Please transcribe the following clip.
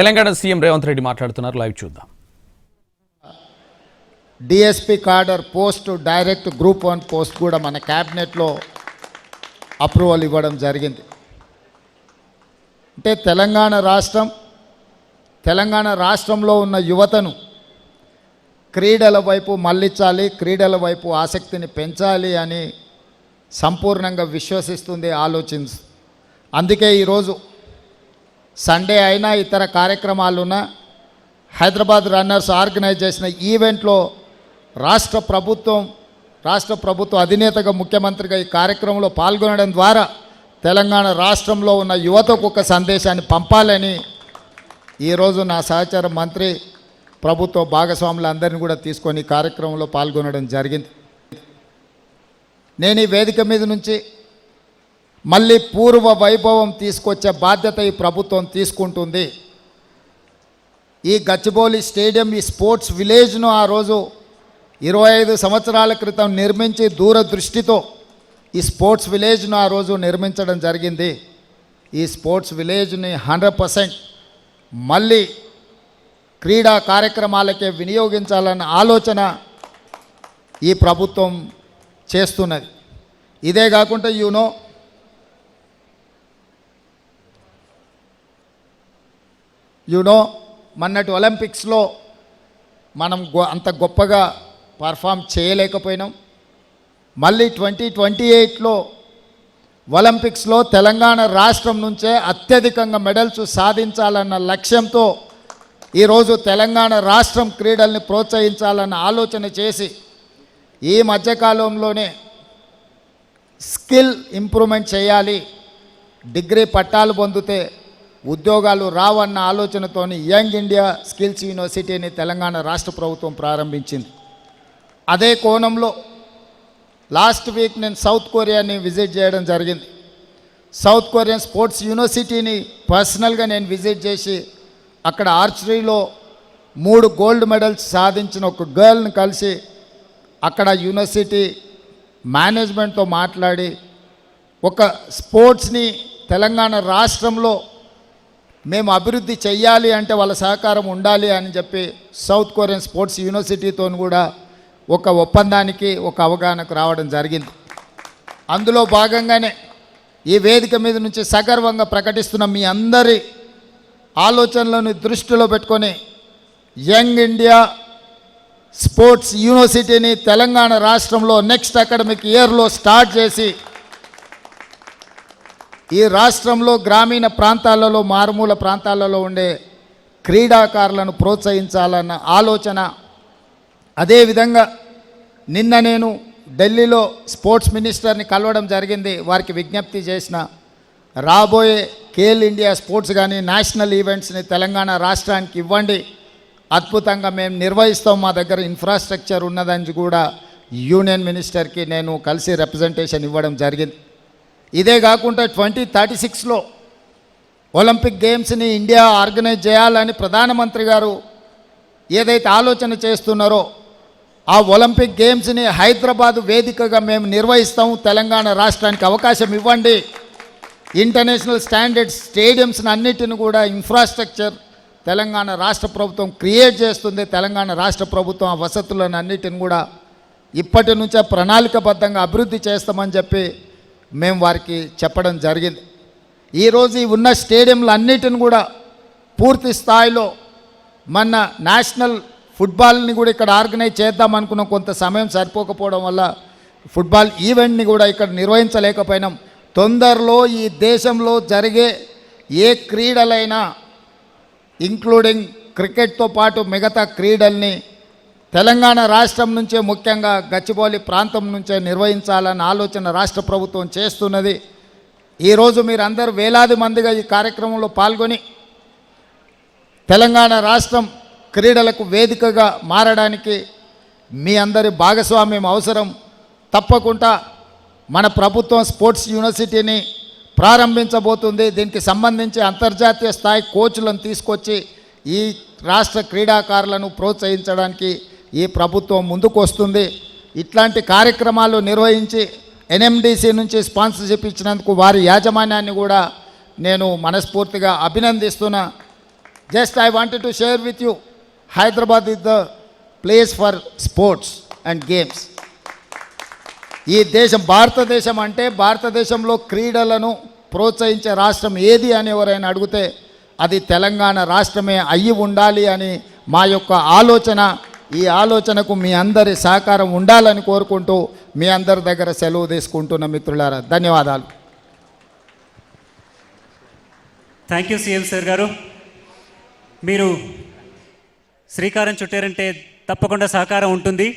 Telangana CM Revanth Reddy మాట్లాడుతున్నారు. Live చూద్దాం. DSP కార్డర్ post, direct group 1 post కూడా మన క్యాబినెట్లో అప్రూవల్ ఇవ్వడం జరిగింది. అంటే తెలంగాణ రాష్ట్రంలో ఉన్న యువతను క్రీడల వైపు మళ్ళించాలి, క్రీడల వైపు ఆసక్తిని పెంచాలి అని సంపూర్ణంగా విశ్వసిస్తుంది, ఆలోచిస్తుంది. అందుకే ఈరోజు సండే అయినా ఇతర కార్యక్రమాలున్న హైదరాబాద్ రన్నర్స్ ఆర్గనైజ్ చేసిన ఈవెంట్లో రాష్ట్ర ప్రభుత్వ అధినేతగా ముఖ్యమంత్రిగా ఈ కార్యక్రమంలో పాల్గొనడం ద్వారా తెలంగాణ రాష్ట్రంలో ఉన్న యువతకు ఒక సందేశాన్ని పంపాలని ఈరోజు నా సహచర మంత్రి ప్రభుత్వ భాగస్వాములందరినీ కూడా తీసుకొని కార్యక్రమంలో పాల్గొనడం జరిగింది. నేను ఈ వేదిక మీద నుంచి మళ్ళీ పూర్వ వైభవం తీసుకొచ్చే బాధ్యత ఈ ప్రభుత్వం తీసుకుంటుంది. ఈ గచ్చిబౌలి స్టేడియం, ఈ స్పోర్ట్స్ విలేజ్ను ఆ రోజు 25 సంవత్సరాల క్రితం నిర్మించి దూరదృష్టితో ఈ స్పోర్ట్స్ విలేజ్ను ఆ రోజు నిర్మించడం జరిగింది. ఈ స్పోర్ట్స్ విలేజ్ని 100% మళ్ళీ క్రీడా కార్యక్రమాలకే వినియోగించాలన్న ఆలోచన ఈ ప్రభుత్వం చేస్తున్నది. ఇదే కాకుండా మొన్నటి ఒలింపిక్స్లో మనం అంత గొప్పగా పర్ఫామ్ చేయలేకపోయినాం. మళ్ళీ 2028లో ఒలింపిక్స్లో తెలంగాణ రాష్ట్రం నుంచే అత్యధికంగా మెడల్స్ సాధించాలన్న లక్ష్యంతో ఈరోజు తెలంగాణ రాష్ట్రం క్రీడల్ని ప్రోత్సహించాలన్న ఆలోచన చేసి ఈ మధ్యకాలంలోనే స్కిల్ ఇంప్రూవ్మెంట్ చేయాలి, డిగ్రీ పట్టాలు పొందితే ఉద్యోగాలు రావన్న ఆలోచనతోని యంగ్ ఇండియా స్కిల్స్ యూనివర్సిటీని తెలంగాణ రాష్ట్ర ప్రభుత్వం ప్రారంభించింది. అదే కోణంలో లాస్ట్ వీక్ నేను సౌత్ కొరియాని విజిట్ చేయడం జరిగింది. సౌత్ కొరియన్ స్పోర్ట్స్ యూనివర్సిటీని పర్సనల్గా నేను విజిట్ చేసి అక్కడ ఆర్చరీలో 3 గోల్డ్ మెడల్స్ సాధించిన ఒక గర్ల్ని కలిసి అక్కడ యూనివర్సిటీ మేనేజ్మెంట్తో మాట్లాడి ఒక స్పోర్ట్స్ని తెలంగాణ రాష్ట్రంలో మేము అభివృద్ధి చెయ్యాలి అంటే వాళ్ళ సహకారం ఉండాలి అని చెప్పి సౌత్ కొరియన్ స్పోర్ట్స్ యూనివర్సిటీతో కూడా ఒక ఒప్పందానికి, ఒక అవగాహనకు రావడం జరిగింది. అందులో భాగంగానే ఈ వేదిక మీద నుంచి సగర్వంగా ప్రకటిస్తున్న మీ అందరి ఆలోచనలను దృష్టిలో పెట్టుకొని యంగ్ ఇండియా స్పోర్ట్స్ యూనివర్సిటీని తెలంగాణ రాష్ట్రంలో నెక్స్ట్ అకాడమిక్ ఇయర్లో స్టార్ట్ చేసి ఈ రాష్ట్రంలో గ్రామీణ ప్రాంతాలలో, మారుమూల ప్రాంతాలలో ఉండే క్రీడాకారులను ప్రోత్సహించాలన్న ఆలోచన. అదేవిధంగా నిన్న నేను ఢిల్లీలో స్పోర్ట్స్ మినిస్టర్ని కలవడం జరిగింది. వారికి విజ్ఞప్తి చేసిన రాబోయే ఖేల్ ఇండియా స్పోర్ట్స్ కానీ నేషనల్ ఈవెంట్స్ని తెలంగాణ రాష్ట్రానికి ఇవ్వండి, అద్భుతంగా మేము నిర్వహిస్తాం, మా దగ్గర ఇన్ఫ్రాస్ట్రక్చర్ ఉన్నదని కూడా యూనియన్ మినిస్టర్కి నేను కలిసి రిప్రజెంటేషన్ ఇవ్వడం జరిగింది. ఇదే కాకుండా 2036లో ఒలింపిక్ గేమ్స్ని ఇండియా ఆర్గనైజ్ చేయాలని ప్రధానమంత్రి గారు ఏదైతే ఆలోచన చేస్తున్నారో ఆ ఒలింపిక్ గేమ్స్ని హైదరాబాద్ వేదికగా మేము నిర్వహిస్తాము, తెలంగాణ రాష్ట్రానికి అవకాశం ఇవ్వండి, ఇంటర్నేషనల్ స్టాండర్డ్ స్టేడియంస్ని అన్నిటిని కూడా ఇన్ఫ్రాస్ట్రక్చర్ తెలంగాణ రాష్ట్ర ప్రభుత్వం క్రియేట్ చేస్తుంది. తెలంగాణ రాష్ట్ర ప్రభుత్వం ఆ వసతులను అన్నిటిని కూడా ఇప్పటి నుంచే ప్రణాళికబద్ధంగా అభివృద్ధి చేస్తామని చెప్పి మేము వారికి చెప్పడం జరిగింది. ఈరోజు ఈ ఉన్న స్టేడియంలు అన్నిటిని కూడా పూర్తి స్థాయిలో మన నేషనల్ ఫుట్బాల్ని కూడా ఇక్కడ ఆర్గనైజ్ చేద్దాం అనుకున్నాం. కొంత సమయం సరిపోకపోవడం వల్ల ఫుట్బాల్ ఈవెంట్ని కూడా ఇక్కడ నిర్వహించలేకపోయినాం. తొందరలో ఈ దేశంలో జరిగే ఏ క్రీడలైనా ఇంక్లూడింగ్ క్రికెట్తో పాటు మిగతా క్రీడల్ని తెలంగాణ రాష్ట్రం నుంచే, ముఖ్యంగా గచ్చిబౌలి ప్రాంతం నుంచే నిర్వహించాలన్న ఆలోచన రాష్ట్ర ప్రభుత్వం చేస్తున్నది. ఈరోజు మీరందరూ వేలాది మందిగా ఈ కార్యక్రమంలో పాల్గొని తెలంగాణ రాష్ట్రం క్రీడలకు వేదికగా మారడానికి మీ అందరి భాగస్వామ్యం అవసరం. తప్పకుండా మన ప్రభుత్వం స్పోర్ట్స్ యూనివర్సిటీని ప్రారంభించబోతుంది. దీనికి సంబంధించి అంతర్జాతీయ స్థాయి కోచ్లను తీసుకొచ్చి ఈ రాష్ట్ర క్రీడాకారులను ప్రోత్సహించడానికి ఈ ప్రభుత్వం ముందుకు వస్తుంది. ఇట్లాంటి కార్యక్రమాలు నిర్వహించి ఎన్ఎండిసి నుంచి స్పాన్సర్షిప్ ఇచ్చినందుకు వారి యాజమాన్యాన్ని కూడా నేను మనస్ఫూర్తిగా అభినందిస్తున్నా. Just I wanted to share with you, Hyderabad is the place for sports and games. ఈ దేశం భారతదేశం అంటే భారతదేశంలో క్రీడలను ప్రోత్సహించే రాష్ట్రం ఏది అని ఎవరైనా అడిగితే అది తెలంగాణ రాష్ట్రమే అయ్యి ఉండాలి అని మా యొక్క ఆలోచన. ఈ ఆలోచనకు మీ అందరి సహకారం ఉండాలని కోరుకుంటూ మీ అందరి దగ్గర సెలవు తీసుకుంటున్న మిత్రులారా, ధన్యవాదాలు. థ్యాంక్ యూ సీఎం సార్ గారు. మీరు శ్రీకారం చుట్టారంటే తప్పకుండా సహకారం ఉంటుంది.